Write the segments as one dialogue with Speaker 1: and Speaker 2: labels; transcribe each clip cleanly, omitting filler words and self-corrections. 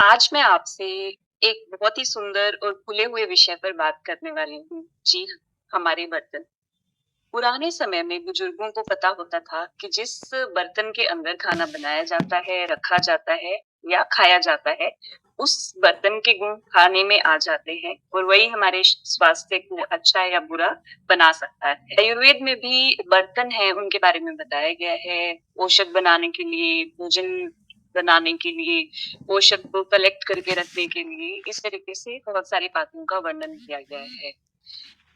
Speaker 1: आज मैं आपसे एक बहुत ही सुंदर और खुले हुए विषय पर बात करने वाली हूँ। जी हाँ, हमारे बर्तन। पुराने समय में बुजुर्गों को पता होता था कि जिस बर्तन के अंदर खाना बनाया जाता है, रखा जाता है या खाया जाता है, उस बर्तन के गुण खाने में आ जाते हैं और वही हमारे स्वास्थ्य को अच्छा या बुरा बना सकता है। आयुर्वेद में भी बर्तन हैं, उनके बारे में बताया गया है। औषध बनाने के लिए, भोजन बनाने के लिए, पोषक को कलेक्ट करके रखने के लिए, इस तरीके से बहुत सारी बातों का वर्णन किया गया है।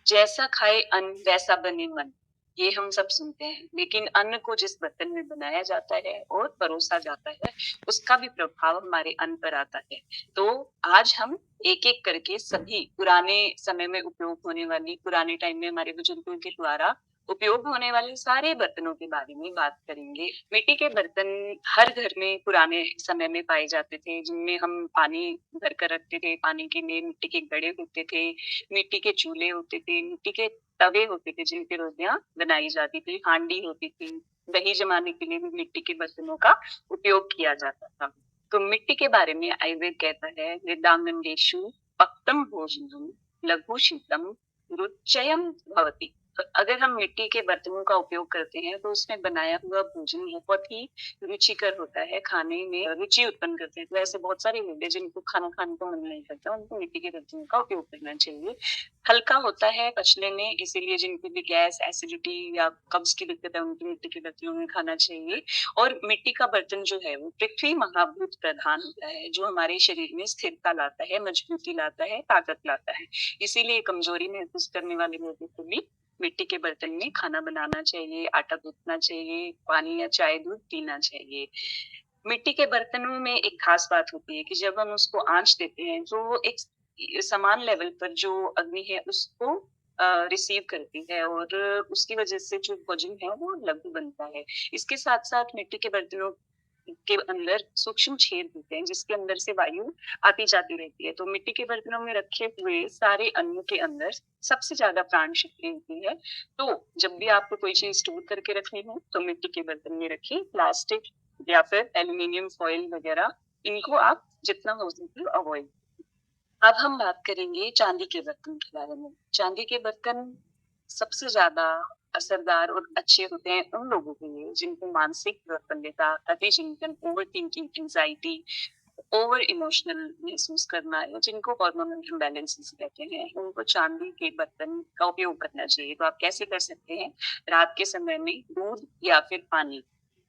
Speaker 1: जैसा खाए अन्न वैसा बने मन, ये हम सब सुनते हैं, लेकिन अन्न को जिस बर्तन में बनाया जाता है और परोसा जाता है, उसका भी प्रभाव हमारे अन्न पर आता है। तो आज हम एक-एक करके सभी पुराने समय में उपयोग होने वाली, पुराने टाइम में हमारे बुजुर्गों के द्वारा उपयोग होने वाले सारे बर्तनों के बारे में बात करेंगे। मिट्टी के बर्तन हर घर में पुराने समय में पाए जाते थे, जिनमें हम पानी भर कर रखते थे। पानी के लिए मिट्टी के घड़े होते थे, मिट्टी के चूल्हे होते थे, मिट्टी के तवे होते थे जिन पे रोटियां बनाई जाती थी, हांडी होती थी। दही जमाने के लिए भी मिट्टी के बर्तनों का उपयोग किया जाता था। तो मिट्टी के बारे में आयुर्वेद कहता है, वेदांगेषु पक्तम भोजनम लघु शीतम रुचयम भवति। तो अगर हम मिट्टी के बर्तनों का उपयोग करते हैं तो उसमें बनाया हुआ भोजन बहुत ही रुचिकर होता है, खाने में रुचि उत्पन्न करते हैं। तो ऐसे बहुत सारे लोग हैं जिनको खाना खाने को मन नहीं करता, उनको मिट्टी के बर्तनों का उपयोग करना चाहिए। हल्का होता है पचने में, इसीलिए जिनको भी गैस, एसिडिटी या कब्ज की दिक्कत है, उनको मिट्टी के बर्तनों में खाना चाहिए। और मिट्टी का बर्तन जो है वो पृथ्वी महाभूत प्रधान होता है, जो हमारे शरीर में स्थिरता लाता है, मजबूती लाता है, ताकत लाता है। इसीलिए कमजोरी महसूस करने वाले लोगों को भी मिट्टी के बर्तन में खाना बनाना चाहिए, आटा गूंथना चाहिए, पानी या चाय दूध पीना चाहिए। मिट्टी के बर्तनों में एक खास बात होती है कि जब हम उसको आँच देते हैं तो वो एक समान लेवल पर जो अग्नि है उसको रिसीव करती है और उसकी वजह से जो भोजन है वो लघु बनता है। इसके साथ-साथ मिट्टी के बर्तनों के अंदर सूक्ष्म छेद होते हैं जिसके अंदर से वायु आती-जाती रहती है। तो मिट्टी के बर्तनों में रखे हुए सारे अन्नों के अंदर सबसे ज़्यादा प्राण शक्ति होती है। तो जब भी आपको कोई चीज़ स्टोर करके रखनी हो तो मिट्टी के बर्तन में रखिए। प्लास्टिक या फिर एल्यूमीनियम फॉइल वगैरह, इनको आप जितना हो सके अवॉइड। अब हम बात करेंगे चांदी के बर्तन के बारे में। चांदी के बर्तन सबसे ज्यादा असरदार और अच्छे होते हैं उन लोगों के लिए जिनको मानसिक प्रफुल्लता, अतिचिंतन, over thinking, anxiety, over emotional महसूस करना या जिनको हार्मोनल इम्बैलेंसेस कहते हैं, उनको चांदी के बर्तन का उपयोग करना चाहिए। तो आप कैसे कर सकते हैं? रात के समय में दूध या फिर पानी,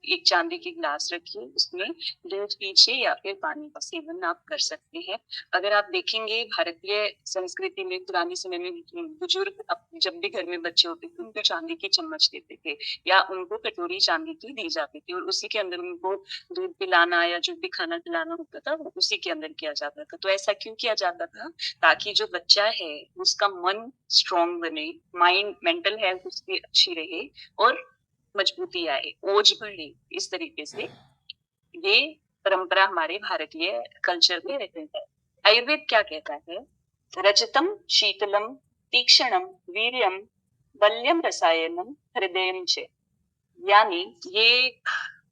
Speaker 1: एक चांदी की ग्लास रखिए, उसमें दूध पीजिए या फिर पानी का सेवन आप कर सकते हैं। अगर आप देखेंगे भारतीय संस्कृति में पुराने समय में बुजुर्ग जब भी घर में बच्चे होते थे उनको चांदी की चम्मच देते थे या उनको कटोरी चांदी की दी जाती थी और उसी के अंदर उनको दूध पिलाना या जो भी खाना खिलाना होता था वो उसी के अंदर किया जाता था। तो ऐसा क्यों किया जाता था? ताकि जो बच्चा है उसका मन स्ट्रांग बने, माइंड, मेंटल हेल्थ उसकी अच्छी रहे और मजबूती आए, ओज बढ़े। इस तरीके से ये परंपरा हमारे भारतीय कल्चर में रहते हैं। आयुर्वेद क्या कहता है? रजतम शीतलम तीक्ष्णम वीर्यम बल्यम रसायनम हृदयम च। यानी ये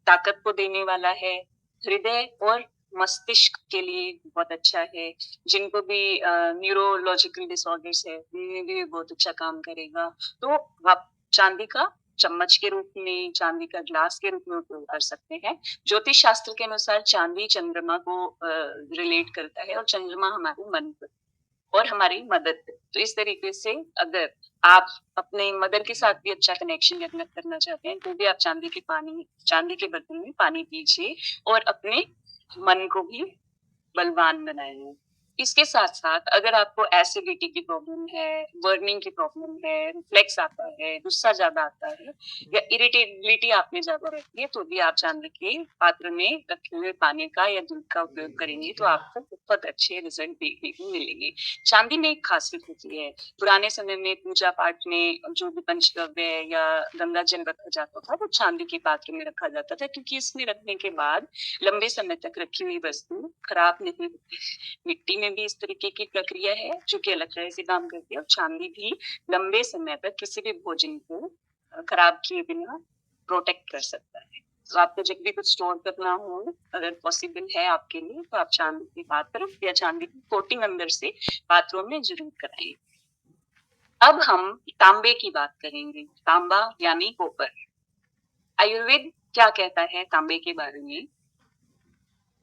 Speaker 1: ताकत को देने वाला है, हृदय और मस्तिष्क के लिए बहुत अच्छा है। जिनको भी न्यूरोलॉजिकल डिसऑर्डर्स है उनमें भी बहुत अच्छा काम करेगा। तो आप चांदी का चम्मच के रूप में, चांदी का ग्लास के रूप में उपयोग कर सकते हैं। ज्योतिष शास्त्र के अनुसार चांदी चंद्रमा को रिलेट करता है और चंद्रमा हमारे मन को और हमारी मदद। तो इस तरीके से अगर आप अपने मदर के साथ भी अच्छा कनेक्शन डेवलप करना चाहते हैं तो भी आप चांदी के बर्तन में पानी पीजिए और अपने मन को भी बलवान बनाएं। इसके साथ साथ अगर आपको एसिडिटी की प्रॉब्लम है, बर्निंग की प्रॉब्लम है, रिफ्लेक्स आता है, गुस्सा ज्यादा आता है या इरिटेबिलिटी आप में ज्यादा रहती है तो भी आप चांदी के पात्र में रखे हुए पानी का या दूध का उपयोग करेंगे तो आपको बहुत अच्छे रिजल्ट देखने को मिलेंगे। चांदी में एक खासियत होती है, पुराने समय में पूजा पाठ में जो भी पंचगव्य या गंगा जल रखा जाता था वो चांदी के पात्र में रखा जाता था क्योंकि इसमें रखने के बाद लंबे समय तक रखी हुई वस्तु खराब नहीं होती। मिट्टी में भी इस तरीके की प्रक्रिया है जो कि अलग तरह से काम करती है और चांदी भी लंबे समय तक किसी भी भोजन को खराब किए बिना प्रोटेक्ट कर सकता है। रात को जब भी कुछ स्टोर करना हो, अगर पॉसिबल है आपके लिए, तो आप चांदी के पात्र या चांदी की कोटिंग अंदर से पात्रों में जरूर कराएं। अब हम तांबे की बात करेंगे। तांबा यानी कॉपर। आयुर्वेद क्या कहता है तांबे के बारे में?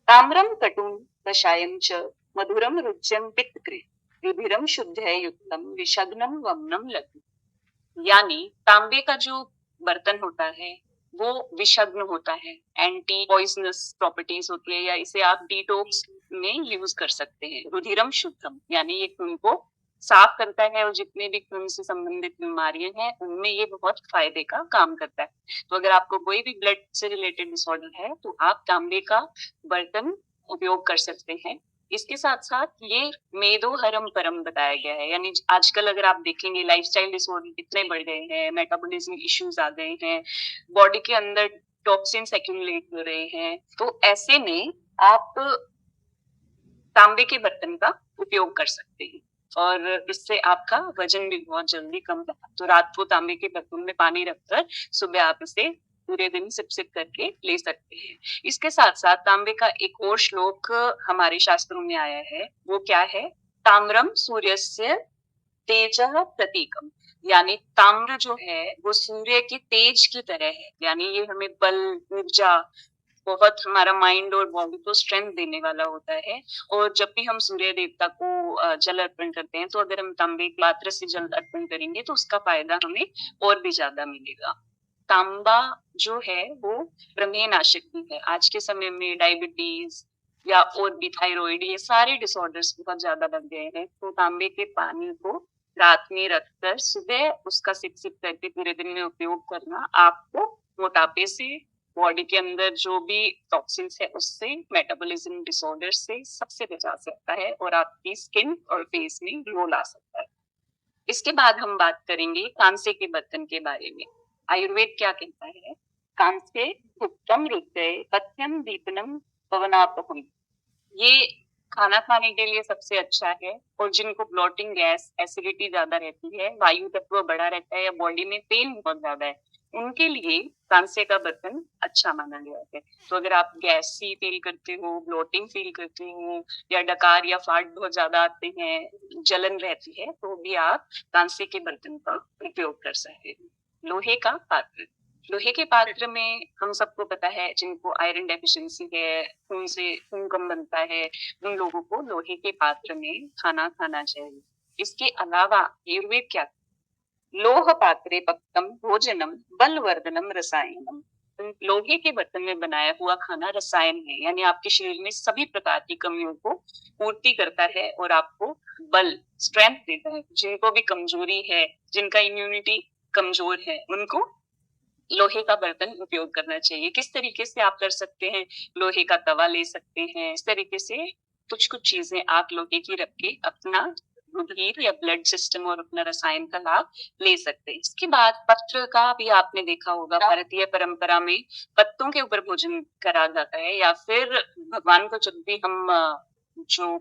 Speaker 1: ताम्रम कटुम कषायम च मधुरम रुच्यम पित्तकृ विभिरम शुद्धे युक्तम विषग्नम वमनम लघु। यानी तांबे का जो बर्तन होता है वो विषग्न होता है, एंटी पॉइजनस प्रॉपर्टीज होती है, या इसे आप डिटॉक्स में यूज कर सकते हैं। रुधिरम शुद्धम यानी ये खून को साफ करता है, और जितने भी खून से संबंधित बीमारियां हैं उनमें ये बहुत फायदे का काम करता है। तो अगर आपको कोई भी ब्लड से रिलेटेड डिसऑर्डर है तो आप तांबे का बर्तन उपयोग कर सकते हैं। इसके साथ साथ ये मेदो हरम परम बताया गया है, यानी आजकल अगर आप देखेंगे लाइफस्टाइल डिसऑर्डर कितने बढ़ गए हैं, मेटाबॉलिज्म इश्यूज आ गए हैं, बॉडी के अंदर टॉक्सिन्स एक्यूमुलेट हो रहे हैं, तो ऐसे में आप तांबे के बर्तन का उपयोग कर सकते हैं, और इससे आपका वजन भी बहुत जल्दी कम होगा। तो रात को तांबे के बर्तन में पानी रखकर सुबह आप इसे पूरे दिन सिप सिप करके ले सकते हैं। इसके साथ साथ तांबे का एक और श्लोक हमारे शास्त्रों में आया है, वो क्या है? ताम्रम सूर्यस्य तेजः प्रतीकम। यानी ताम्र जो है वो सूर्य के तेज की तरह है, यानी ये हमें बल, ऊर्जा, बहुत हमारा माइंड और बॉडी को स्ट्रेंथ देने वाला होता है। और जब भी हम सूर्य देवता को जल अर्पण करते हैं, तो अगर हम तांबे के पात्र से जल अर्पण करेंगे तो उसका फायदा हमें और भी ज्यादा मिलेगा। तांबा जो है वो प्रमेय नाशक भी है। आज के समय में डायबिटीज या और भी थायराइड, ये सारे डिसऑर्डर्स बहुत ज्यादा बढ़ गए हैं। तो तांबे के पानी को रात में रखकर सुबह उसका सिप सिप करके पूरे दिन में उपयोग करना आपको मोटापे से, बॉडी के अंदर जो भी टॉक्सिन्स है उससे, मेटाबॉलिज्म डिसऑर्डर से सबसे बचा सकता है, और आपकी स्किन और फेस में ग्लो ला सकता है। इसके बाद हम बात करेंगे कांसे के बर्तन के बारे में। आयुर्वेद क्या कहता है? कांसे उत्तम रुचय पथ्यम दीपनम पवनापहम। ये खाना खाने के लिए सबसे अच्छा है, और जिनको ब्लोटिंग गैस, एसिडिटी ज्यादा रहती है, वायु तत्व बढ़ा रहता है, या बॉडी में पेन बहुत ज्यादा है, उनके लिए कांसे का बर्तन अच्छा माना गया है। तो अगर आप गैसी फील करते हो, ब्लोटिंग फील करते हो, या डकार या फाट बहुत ज्यादा आते हैं, जलन रहती है, तो भी आप कांसे के बर्तन का उपयोग कर सकते हैं। लोहे का पात्र। लोहे के पात्र में हम सबको पता है जिनको आयरन डेफिशिएंसी है, खून से खून कम बनता है, उन लोगों को लोहे के पात्र में खाना खाना चाहिए। इसके अलावा आयुर्वेद क्या? लोह पात्रे पक्तम भोजनम बलवर्धनम रसायनम। लोहे के बर्तन में बनाया हुआ खाना रसायन है, यानी आपके शरीर में सभी प्रकार की कमियों को पूर्ति करता है और आपको बल, स्ट्रेंथ देता है। जिनको भी कमजोरी है, जिनका इम्यूनिटी कमजोर है, उनको लोहे का बर्तन उपयोग करना चाहिए। किस तरीके से आप कर सकते हैं? लोहे का तवा ले सकते हैं। इस तरीके से कुछ कुछ चीजें आप लोहे की रख के अपना रुधिर या ब्लड सिस्टम और अपना रसायन का लाभ ले सकते हैं। इसके बाद पत्र का भी आपने देखा होगा, भारतीय परंपरा में पत्तों के ऊपर भोजन करा जाता है, या फिर भगवान को जब भी हम जो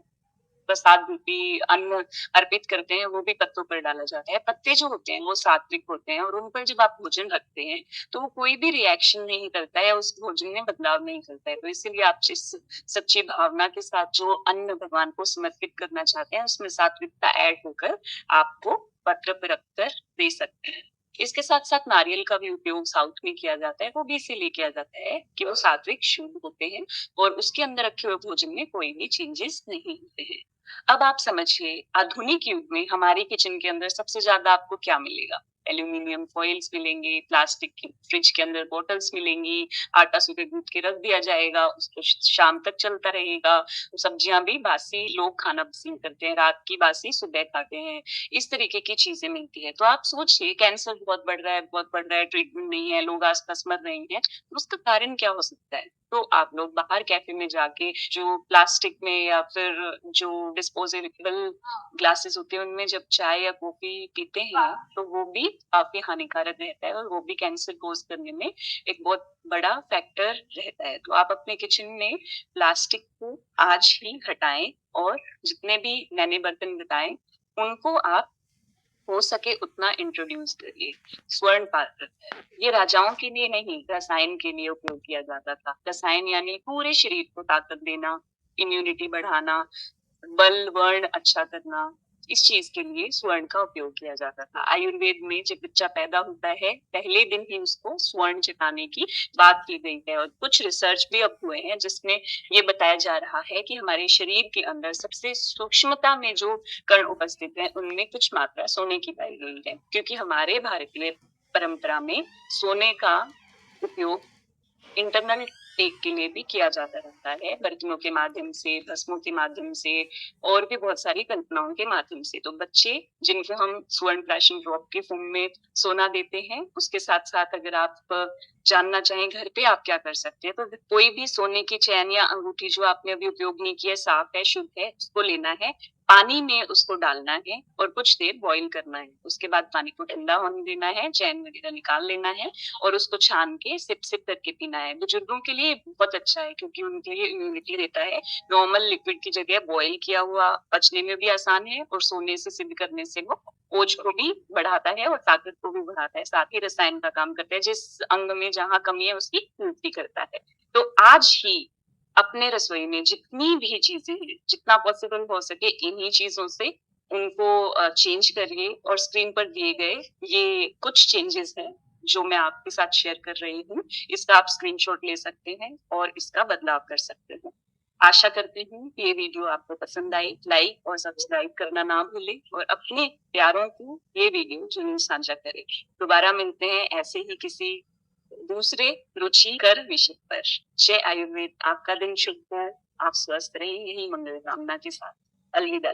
Speaker 1: प्रसाद रूपी अन्न अर्पित करते हैं वो भी पत्तों पर डाला जाता है। पत्ते जो होते हैं वो सात्विक होते हैं, और उन पर जब आप भोजन रखते हैं तो वो कोई भी रिएक्शन नहीं करता है, या उस भोजन में बदलाव नहीं करता है। तो इसीलिए आप जिस सच्ची भावना के साथ जो अन्न भगवान को समर्पित करना चाहते हैं उसमें सात्विकता ऐड होकर आपको पत्र पर रखकर दे सकते हैं। इसके साथ साथ नारियल का भी उपयोग साउथ में किया जाता है, वो भी इसीलिए किया जाता है कि वो सात्विक शुद्ध होते हैं, और उसके अंदर रखे हुए भोजन में कोई भी चेंजेस नहीं होते हैं। अब आप समझिए, आधुनिक युग में हमारे किचन के अंदर सबसे ज्यादा आपको क्या मिलेगा? एल्यूमिनियम फॉइल्स मिलेंगे, प्लास्टिक की फ्रिज के अंदर बोटल्स मिलेंगी, आटा सुबह गूंथ के रख दिया जाएगा, उसको शाम तक चलता रहेगा। सब्जियां भी बासी लोग खाना पसंद करते हैं, रात की बासी सुबह खाते हैं। इस तरीके की चीजें मिलती है। तो आप सोचिए, कैंसर बहुत बढ़ रहा है, बहुत बढ़ रहा है, ट्रीटमेंट नहीं है, लोग आसपास मर रहे हैं, तो उसका कारण क्या हो सकता है? तो आप लोग बाहर कैफे में जाके जो प्लास्टिक में या फिर जो डिस्पोजेबल ग्लासेस होते हैं उनमें जब चाय या कॉफी पीते हैं, तो वो भी काफी हानिकारक रहता है, और वो भी कैंसर कोज करने में एक बहुत बड़ा फैक्टर रहता है। तो आप अपने किचन में प्लास्टिक को आज ही हटाएं, और जितने भी मैंने बर्तन बताए उनको आप हो सके उतना इंट्रोड्यूस करिए। स्वर्ण पात्र, ये राजाओं के लिए नहीं, रसायन के लिए उपयोग किया जाता था। रसायन यानी पूरे शरीर को ताकत देना, इम्यूनिटी बढ़ाना, बल वर्ण अच्छा करना, इस चीज के लिए स्वर्ण का उपयोग किया जाता था। आयुर्वेद में जब बच्चा पैदा होता है, पहले दिन ही उसको स्वर्ण चटाने की बात की गई है, और कुछ रिसर्च भी अब हुए हैं जिसमें ये बताया जा रहा है कि हमारे शरीर के अंदर सबसे सूक्ष्मता में जो कण उपस्थित है, उनमें कुछ मात्रा सोने की पाई गई है, क्योंकि हमारे भारतीय परंपरा में सोने का उपयोग इंटरनल टेक के लिए भी किया जाता रहता है, बर्तनों के माध्यम से, भस्मों के माध्यम से, और भी बहुत सारी कल्पनाओं के माध्यम से। तो बच्चे जिनको हम स्वर्ण प्राशन ड्रॉप के फॉर्म में सोना देते हैं, उसके साथ साथ अगर आप जानना चाहें घर पे आप क्या कर सकते हैं, तो कोई भी सोने की चैन या अंगूठी जो आपने अभी उपयोग नहीं किया, साफ है, शुद्ध है, उसको लेना है, पानी में उसको डालना है और कुछ देर बॉईल करना है। उसके बाद पानी को ठंडा होने देना है, चैन वगैरह निकाल लेना है और उसको छान के सिप सिप करके पीना है। बुजुर्गों के लिए बहुत अच्छा है क्योंकि उनके लिए इम्यूनिटी देता है। नॉर्मल लिक्विड की जगह बॉईल किया हुआ पचने में भी आसान है, और सोने से सिद्ध करने से वो ओज को भी बढ़ाता है और ताकत को भी बढ़ाता है, साथ ही रसायन का काम करता है, जिस अंग में जहाँ कमी है उसकी पूर्ति करता है। तो आज ही अपने रसोई में जितनी भी चीजें हैं, जितना पॉसिबल हो सके इन्हीं चीजों से उनको चेंज करिए, और स्क्रीन पर दिए गए ये कुछ चेंजेस हैं जो मैं आपके साथ शेयर कर रही हूँ, इसका आप स्क्रीनशॉट ले सकते हैं और इसका बदलाव कर सकते हैं। आशा करती हूँ कि ये वीडियो आपको पसंद आई। लाइक और सब्सक्राइब करना ना भूलें और अपने प्यारों को ये वीडियो जरूर साझा करें। दोबारा मिलते हैं ऐसे ही किसी दूसरे रुचिकर विषय पर। जय आयुर्वेद। आपका दिन शुभ हो, आप स्वस्थ रहें, यही मंगल कामना के साथ। अलविदा।